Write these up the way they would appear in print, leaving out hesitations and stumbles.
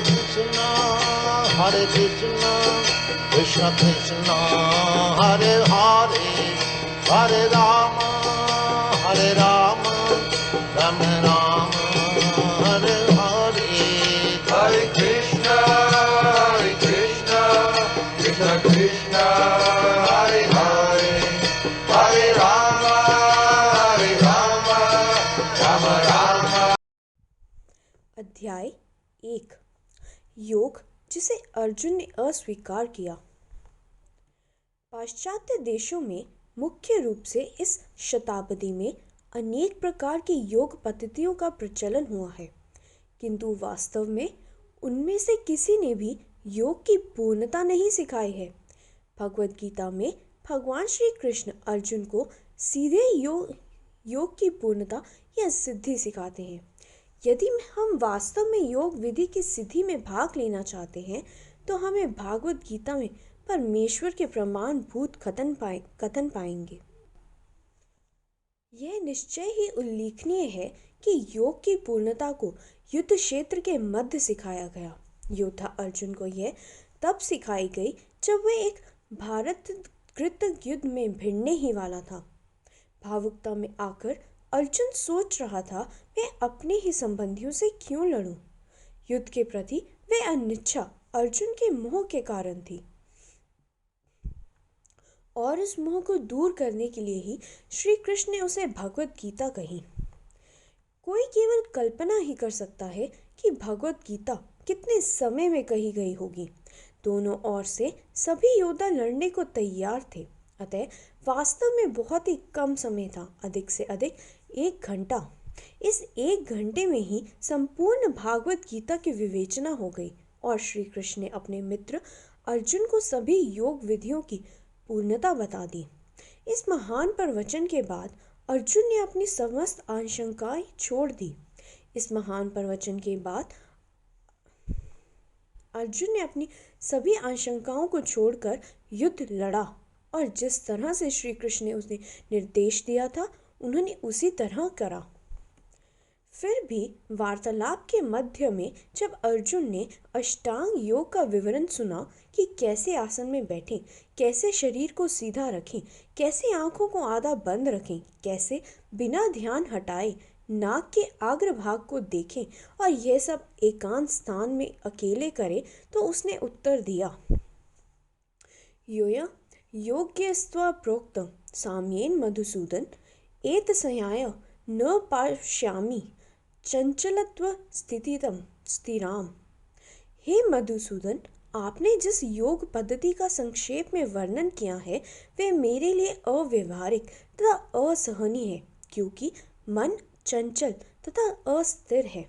Krishna, Hare Krishna, Krishna Krishna, Hare Hare, Hare Rama, Hare Rama, Rama Rama, Hare Hare. Hare Krishna, Krishna Krishna, Hare Hare, Hare Rama, Rama Rama. अध्याय 1 योग जिसे अर्जुन ने अस्वीकार किया। पाश्चात्य देशों में मुख्य रूप से इस शताब्दी में अनेक प्रकार की योग पद्धतियों का प्रचलन हुआ है, किंतु वास्तव में उनमें से किसी ने भी योग की पूर्णता नहीं सिखाई है। भगवद गीता में भगवान श्री कृष्ण अर्जुन को सीधे योग की पूर्णता या सिद्धि सिखाते हैं। यदि हम वास्तव में योग विधि की सिद्धि में भाग लेना चाहते हैं तो हमें भागवत गीता में परमेश्वर के प्रमाणभूत कथन पाएंगे। यह निश्चय ही उल्लेखनीय है कि योग की पूर्णता को युद्ध क्षेत्र के मध्य सिखाया गया। योद्धा अर्जुन को यह तब सिखाई गई जब वह एक भारतकृत युद्ध में भिड़ने ही वाला था। भावुकता में आकर अर्जुन सोच रहा था, मैं अपने ही संबंधियों से क्यों लड़ूं? युद्ध के प्रति वह अनिच्छा अर्जुन के मोह के कारण थी, और उस मोह को दूर करने के लिए ही श्री कृष्ण ने उसे भगवत गीता कही। कोई केवल कल्पना ही कर सकता है कि भगवत गीता कितने समय में कही गई होगी। दोनों ओर से सभी योद्धा लड़ने को तैयार थे, अतः वास्तव में बहुत ही कम समय था, अधिक से अधिक 1 घंटा। इस 1 घंटे में ही संपूर्ण भागवत गीता की विवेचना हो गई और श्री कृष्ण ने अपने मित्र अर्जुन को सभी योग विधियों की पूर्णता बता दी। इस महान प्रवचन के बाद अर्जुन ने अपनी समस्त आशंकाएं छोड़ दी। इस महान प्रवचन के बाद अर्जुन ने अपनी सभी आशंकाओं को छोड़कर युद्ध लड़ा और जिस तरह से श्री कृष्ण ने उसे निर्देश दिया था उन्होंने उसी तरह करा। फिर भी वार्तालाप के मध्य में जब अर्जुन ने अष्टांग योग का विवरण सुना कि कैसे आसन में बैठें, कैसे शरीर को सीधा रखें, कैसे आंखों को आधा बंद रखें, कैसे बिना ध्यान हटाए नाक के अग्रभाग को देखें और यह सब एकांत स्थान में अकेले करे, तो उसने उत्तर दिया, योया योग्यस्त्वा प्रोक्तं साम्येन मधुसूदन एतस्याय न पश्यामि चंचलत्व स्थितितम स्थिराम। हे मधुसूदन, आपने जिस योग पद्धति का संक्षेप में वर्णन किया है वह मेरे लिए अव्यवहारिक तथा असहनीय है, क्योंकि मन चंचल तथा अस्थिर है।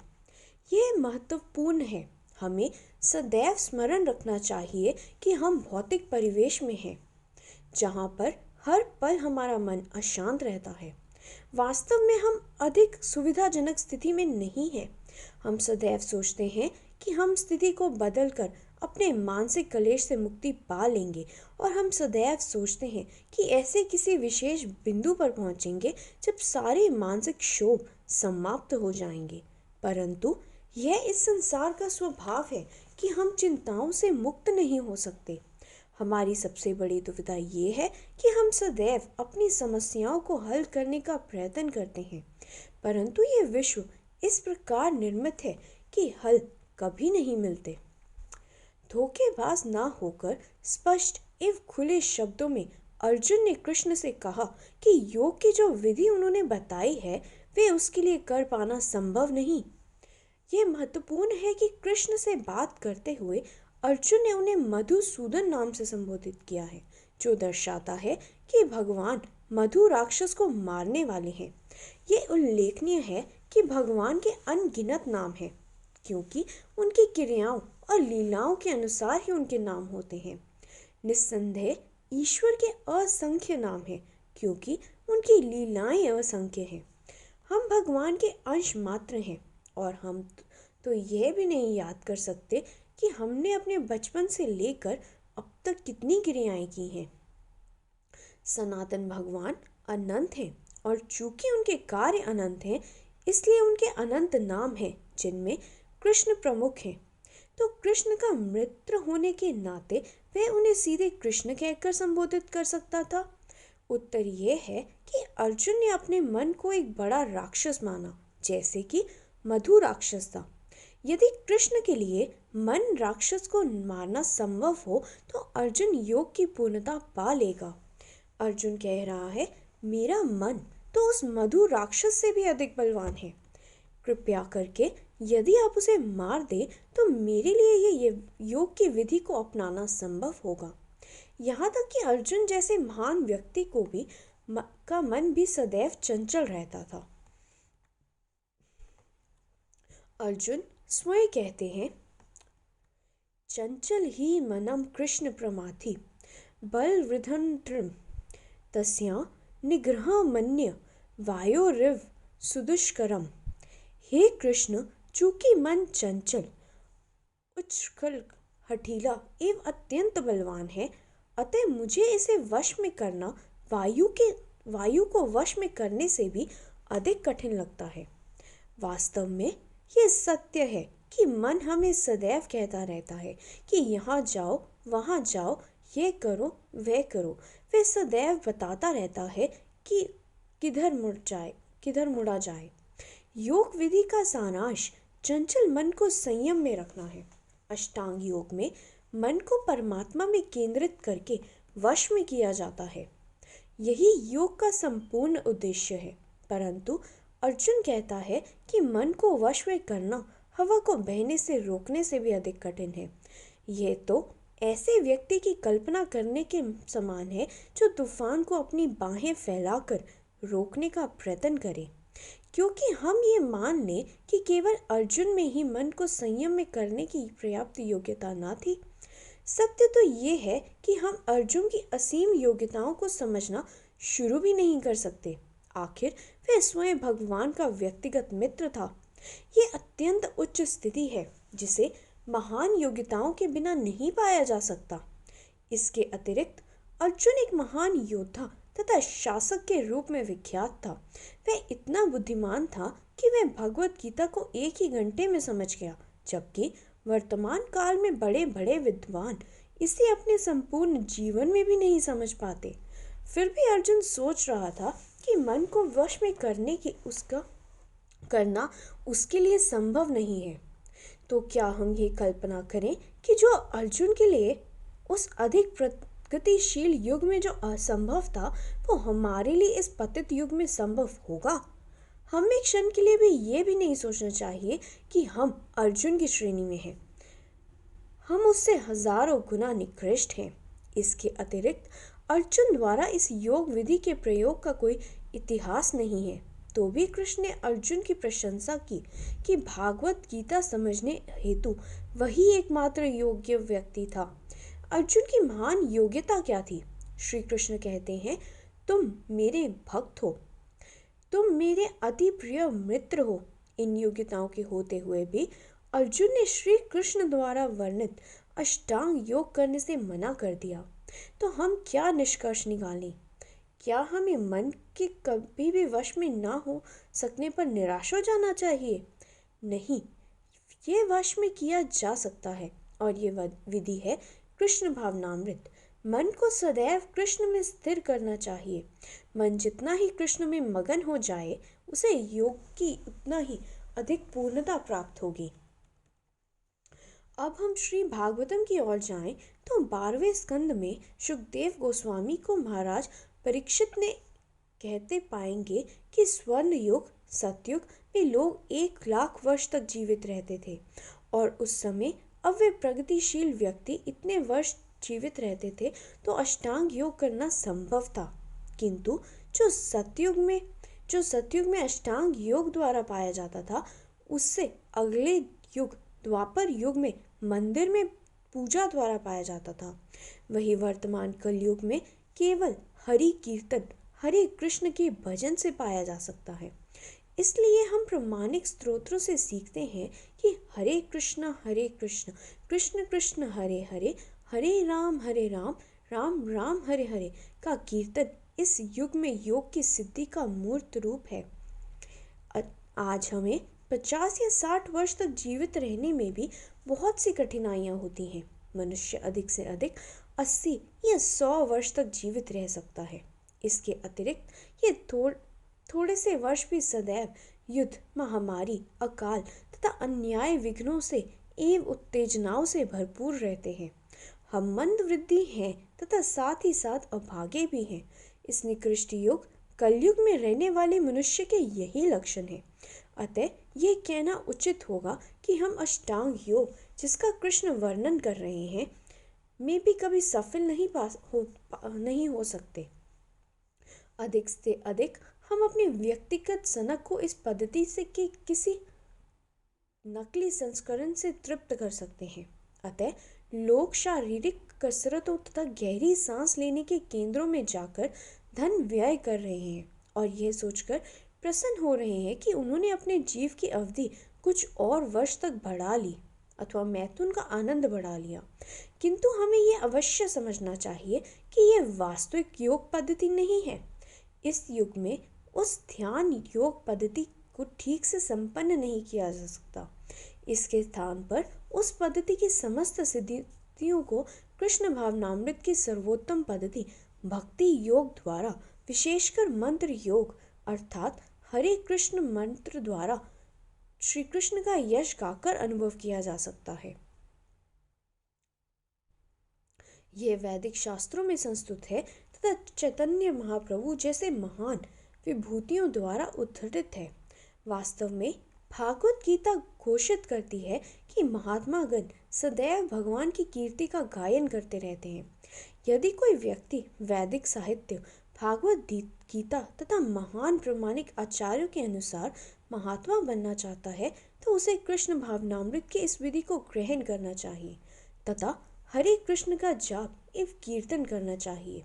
यह महत्वपूर्ण है। हमें सदैव स्मरण रखना चाहिए कि हम भौतिक परिवेश में हैं, जहाँ पर हर पल हमारा मन अशांत रहता है। वास्तव में हम अधिक सुविधाजनक स्थिति में नहीं हैं। हम सदैव सोचते हैं कि हम स्थिति को बदलकर अपने मानसिक कलेश से मुक्ति पा लेंगे, और हम सदैव सोचते हैं कि ऐसे किसी विशेष बिंदु पर पहुंचेंगे जब सारे मानसिक क्षोभ समाप्त हो जाएंगे। परंतु यह इस संसार का स्वभाव है कि हम चिंताओं से मुक्त नहीं हो सकते। हमारी सबसे बड़ी दुविधा ये है कि हम सदैव अपनी समस्याओं को हल करने का प्रयत्न करते हैं, परंतु ये विश्व इस प्रकार निर्मित है कि हल कभी नहीं मिलते। धोखेबाज ना होकर स्पष्ट एवं खुले शब्दों में अर्जुन ने कृष्ण से कहा कि योग की जो विधि उन्होंने बताई है वे उसके लिए कर पाना संभव नहीं। यह महत्वपूर्ण है कि कृष्ण से बात करते हुए अर्जुन ने उन्हें मधुसूदन नाम से संबोधित किया है, जो दर्शाता है कि भगवान मधु राक्षस को मारने वाले हैं। यह उल्लेखनीय है कि भगवान के अनगिनत नाम हैं, क्योंकि उनकी क्रियाओं और लीलाओं के अनुसार ही उनके नाम होते हैं। निस्संदेह ईश्वर के असंख्य नाम हैं, क्योंकि उनकी लीलाएं असंख्य हैं। हम भगवान के अंश मात्र हैं, और हम तो यह भी नहीं याद कर सकते कि हमने अपने बचपन से लेकर अब तक कितनी क्रियाएं की हैं। सनातन भगवान अनंत हैं, और चूंकि उनके कार्य अनंत हैं, इसलिए उनके अनंत नाम हैं, जिनमें कृष्ण प्रमुख हैं। तो कृष्ण का मित्र होने के नाते वह उन्हें सीधे कृष्ण कहकर संबोधित कर सकता था। उत्तर यह है कि अर्जुन ने अपने मन को एक बड़ा राक्षस माना, जैसे कि मधु राक्षस था। यदि कृष्ण के लिए मन राक्षस को मारना संभव हो तो अर्जुन योग की पूर्णता पा लेगा। अर्जुन कह रहा है, मेरा मन तो उस मधु राक्षस से भी अधिक बलवान है। कृपया करके यदि आप उसे मार दे तो मेरे लिए ये योग की विधि को अपनाना संभव होगा। यहाँ तक कि अर्जुन जैसे महान व्यक्ति को भी का मन भी सदैव चंचल रहता था। अर्जुन स्वयं कहते हैं, चंचल ही मनम कृष्ण प्रमाथि बलवृद्धं तस्या निग्रह मन्य वायोरिव सुदुष्करम। हे कृष्ण, चूंकि मन चंचल, उच्छृंखल, हठीला एवं अत्यंत बलवान है, अतः मुझे इसे वश में करना वायु को वश में करने से भी अधिक कठिन लगता है। वास्तव में ये सत्य है कि मन हमें सदैव कहता रहता है कि यहाँ जाओ, वहाँ जाओ, ये करो, वह करो। वह सदैव बताता रहता है कि किधर मुड़ा जाए। योग विधि का सारांश चंचल मन को संयम में रखना है। अष्टांग योग में मन को परमात्मा में केंद्रित करके वश में किया जाता है। यही योग का संपूर्ण उद्देश्य है। परंतु अर्जुन कहता है कि मन को वश में करना हवा को बहने से रोकने से भी अधिक कठिन है। यह तो ऐसे व्यक्ति की कल्पना करने के समान है जो तूफान को अपनी बाहें फैलाकर रोकने का प्रयत्न करे। क्योंकि हम ये मान लें कि केवल अर्जुन में ही मन को संयम में करने की पर्याप्त योग्यता न थी। सत्य तो ये है कि हम अर्जुन की असीम योग्यताओं को समझना शुरू भी नहीं कर सकते। आखिर वह स्वयं भगवान का व्यक्तिगत मित्र था। ये अत्यंत उच्च स्थिति है जिसे महान योग्यताओं के बिना नहीं पाया जा सकता। इसके अतिरिक्त अर्जुन एक महान योद्धा तथा शासक के रूप में विख्यात था। वह इतना बुद्धिमान था कि वह भगवत गीता को एक ही घंटे में समझ गया, जबकि वर्तमान काल में बड़े बड़े विद्वान इसे अपने संपूर्ण जीवन में भी नहीं समझ पाते। फिर भी अर्जुन सोच रहा था कि मन को वश में करना उसके लिए संभव नहीं है। तो क्या हम ये कल्पना करें कि जो अर्जुन के लिए उस अधिक प्रगतिशील युग में जो असंभव था वो हमारे लिए इस पतित युग में संभव होगा? हमें क्षण के लिए भी ये भी नहीं सोचना चाहिए कि हम अर्जुन की श्रेणी में हैं। हम उससे हजारों गुना निकृष्ट हैं। इसके अतिरिक्त अर्जुन द्वारा इस योग विधि के प्रयोग का कोई इतिहास नहीं है। तो भी कृष्ण ने अर्जुन की प्रशंसा की कि भागवत गीता समझने हेतु वही एकमात्र योग्य व्यक्ति था। अर्जुन की महान योग्यता क्या थी? श्री कृष्ण कहते हैं, तुम मेरे भक्त हो, तुम मेरे अति प्रिय मित्र हो। इन योग्यताओं के होते हुए भी अर्जुन ने श्री कृष्ण द्वारा वर्णित अष्टांग योग करने से मना कर दिया। तो हम क्या निष्कर्ष निकालें? क्या हमें मन के कभी भी वश में ना हो सकने पर निराश हो जाना चाहिए? नहीं, ये वश में किया जा सकता है और ये विधि है कृष्ण भावनामृत। मन को सदैव कृष्ण में स्थिर करना चाहिए। मन जितना ही कृष्ण में मगन हो जाए, उसे योग की उतना ही अधिक पूर्णता प्राप्त होगी। अब हम श्री भागवतम की ओर जाएं तो 12वें स्कंद में सुखदेव गोस्वामी को महाराज परीक्षित ने कहते पाएंगे कि स्वर्ण युग सतयुग में लोग 1 लाख वर्ष तक जीवित रहते थे और उस समय अब वे प्रगतिशील व्यक्ति इतने वर्ष जीवित रहते थे तो अष्टांग योग करना संभव था। किंतु जो सतयुग में अष्टांग योग द्वारा पाया जाता था, उससे अगले युग द्वापर युग में मंदिर में पूजा द्वारा पाया जाता था। वही वर्तमान कलयुग में केवल हरि कीर्तन, हरे कृष्ण के भजन से पाया जा सकता है। इसलिए हम प्रामाणिक स्त्रोत्रों से सीखते हैं कि हरे कृष्ण कृष्ण कृष्ण हरे हरे, हरे राम राम राम हरे हरे का कीर्तन इस युग में योग की सिद्धि का मूर्त रूप है। आज हमें 50 या 60 वर्ष तक जीवित रहने में भी बहुत सी कठिनाइयाँ होती हैं। मनुष्य अधिक से अधिक 80 या 100 वर्ष तक जीवित रह सकता है। इसके अतिरिक्त ये थोड़े से वर्ष भी सदैव युद्ध, महामारी, अकाल तथा अन्याय विघ्नों से एवं उत्तेजनाओं से भरपूर रहते हैं। हम मंद वृद्धि हैं तथा साथ ही साथ अभागे भी हैं। इस निकृष्ट युग कलयुग में रहने वाले मनुष्य के यही लक्षण है। अतः यह कहना उचित होगा कि हम अष्टांग योग, जिसका कृष्ण वर्णन कर रहे हैं, में भी कभी सफल नहीं हो सकते। अधिक से अधिक हम अपने व्यक्तिगत सनक को इस पद्धति से कि किसी नकली संस्करण से तृप्त कर सकते हैं। अतः लोग शारीरिक कसरतों तथा गहरी सांस लेने के केंद्रों में जाकर धन व्यय कर रहे हैं और यह सोचकर प्रसन्न हो रहे हैं कि उन्होंने अपने जीव की अवधि कुछ और वर्ष तक बढ़ा ली अथवा मैथुन का आनंद बढ़ा लिया। किंतु हमें यह अवश्य समझना चाहिए कि यह वास्तविक योग पद्धति नहीं है। इस युग में उस ध्यान योग पद्धति को ठीक से संपन्न नहीं किया जा सकता। इसके स्थान पर उस पद्धति की समस्त सिद्धियों को कृष्ण भावनामृत की सर्वोत्तम पद्धति भक्ति योग द्वारा, विशेषकर मंत्र योग अर्थात हरे कृष्ण मंत्र द्वारा श्री कृष्ण का यश गाकर अनुभव किया जा सकता है। यह वैदिक शास्त्रों में संस्तुत है तथा चैतन्य महाप्रभु जैसे महान विभूतियों द्वारा उद्धृत है। वास्तव में भागवत गीता घोषित करती है कि महात्मागण सदैव भगवान की कीर्ति का गायन करते रहते हैं। यदि कोई व्यक्ति वैदिक साहित्य, भागवत गीता तथा महान प्रमाणिक आचार्यों के अनुसार महात्मा बनना चाहता है तो उसे कृष्ण भावनामृत की इस विधि को ग्रहण करना चाहिए तथा हरे कृष्ण का जाप एवं कीर्तन करना चाहिए।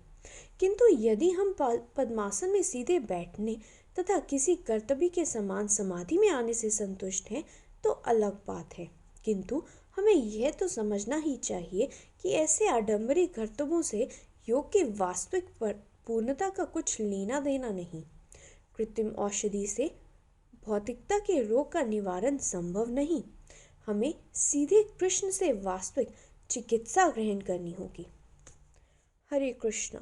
किंतु यदि हम पद्मासन में सीधे बैठने तथा किसी कर्तव्य के समान समाधि में आने से संतुष्ट हैं तो अलग बात है। किंतु हमें यह तो समझना ही चाहिए कि ऐसे आडंबरी कर्तव्यों से योग की वास्तविक पूर्णता का कुछ लेना देना नहीं। कृत्रिम औषधि से भौतिकता के रोग का निवारण संभव नहीं। हमें सीधे कृष्ण से वास्तविक चिकित्सा ग्रहण करनी होगी। हरे कृष्ण।